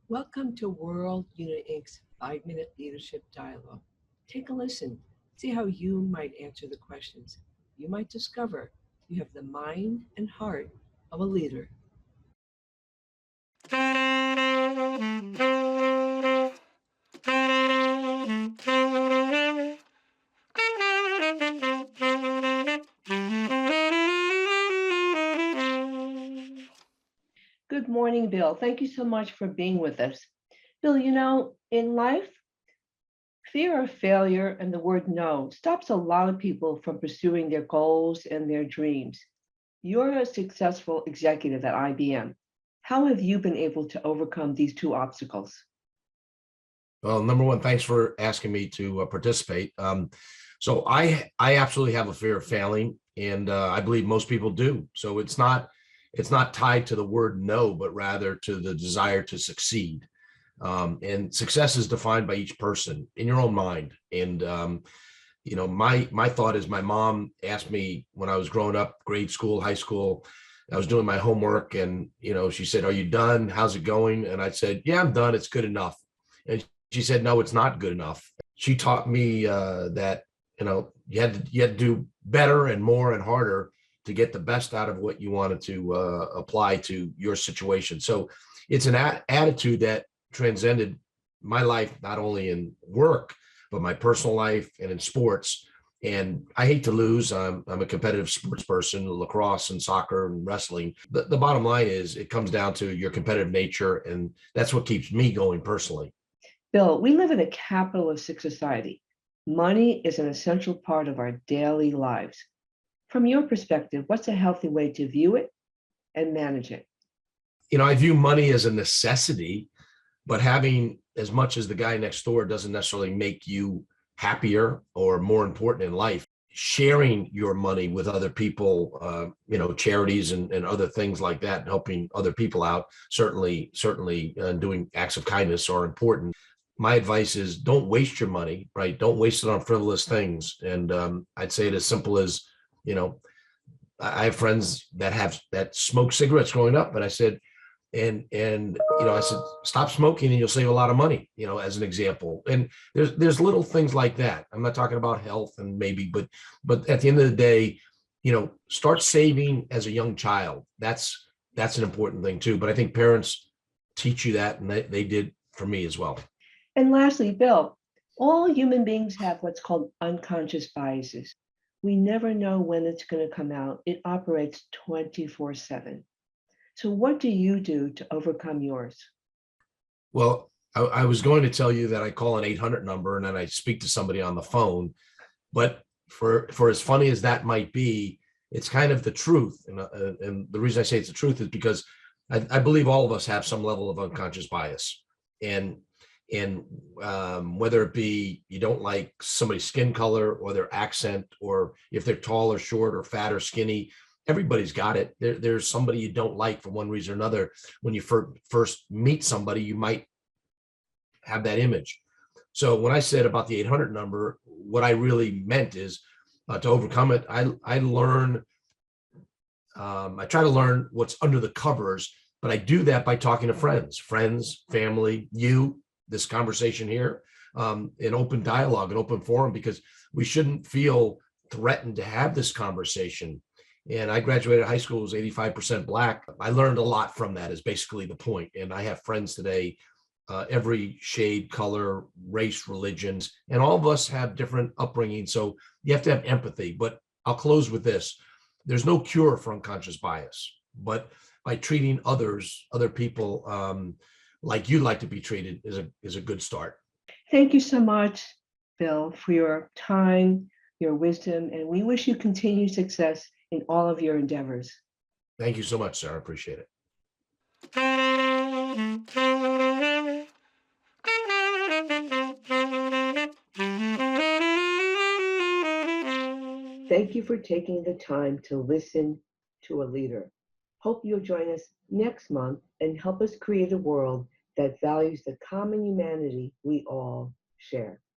Welcome to World Unit Inc.'s 5-Minute Leadership Dialogue. Take a listen. See how you might answer the questions. You might discover you have the mind and heart of a leader. Good morning, Bill. Thank you so much for being with us. Bill, in life, fear of failure and the word no stops a lot of people from pursuing their goals and their dreams. You're a successful executive at IBM. How have you been able to overcome these two obstacles? Well, number one, thanks for asking me to participate. So I absolutely have a fear of failing, and I believe most people do. So it's not tied to the word no, but rather to the desire to succeed. And success is defined by each person in your own mind. And my thought is, my mom asked me when I was growing up, grade school, high school. I was doing my homework, and she said, "Are you done? How's it going?" And I said, "Yeah, I'm done. It's good enough." And she said, "No, it's not good enough." She taught me that you had to do better and more and harder to get the best out of what you wanted to apply to your situation. So it's an attitude that transcended my life, not only in work but my personal life and in sports. And I hate to lose. I'm a competitive sports person, lacrosse and soccer and wrestling. The bottom line is, it comes down to your competitive nature, and that's what keeps me going personally. Bill, we live in a capitalistic society. Money is an essential part of our daily lives. From your perspective, what's a healthy way to view it and manage it? I view money as a necessity, but having as much as the guy next door doesn't necessarily make you happier or more important in life. Sharing your money with other people, charities and other things like that, helping other people out, certainly doing acts of kindness are important. My advice is, don't waste your money, right? Don't waste it on frivolous things. And I'd say it as simple as, you know, I have friends that smoked cigarettes growing up, and I said, I said, stop smoking and you'll save a lot of money, as an example. And there's little things like that. I'm not talking about health and maybe, but at the end of the day, start saving as a young child. That's an important thing too. But I think parents teach you that, and they did for me as well. And lastly, Bill, all human beings have what's called unconscious biases. We never know when it's going to come out. It operates 24/7. So, what do you do to overcome yours? Well, I was going to tell you that I call an 800 number and then I speak to somebody on the phone, but for as funny as that might be, it's kind of the truth. And the reason I say it's the truth is because I believe all of us have some level of unconscious bias. And whether it be you don't like somebody's skin color or their accent, or if they're tall or short or fat or skinny, everybody's got it. There's somebody you don't like for one reason or another. When you first meet somebody, you might have that image. So when I said about the 800 number, what I really meant is, to overcome it, I learn. I try to learn what's under the covers, but I do that by talking to friends, family, this conversation here, an open dialogue, an open forum, because we shouldn't feel threatened to have this conversation. And I graduated high school, was 85% Black. I learned a lot from that, is basically the point. And I have friends today, every shade, color, race, religions, and all of us have different upbringing. So you have to have empathy. But I'll close with this. There's no cure for unconscious bias, but by treating other people, like you'd like to be treated, is a good start. Thank you so much, Bill, for your time, your wisdom, and we wish you continued success in all of your endeavors. Thank you so much, Sarah. I appreciate it. Thank you for taking the time to listen to a leader. Hope you'll join us next month and help us create a world that values the common humanity we all share.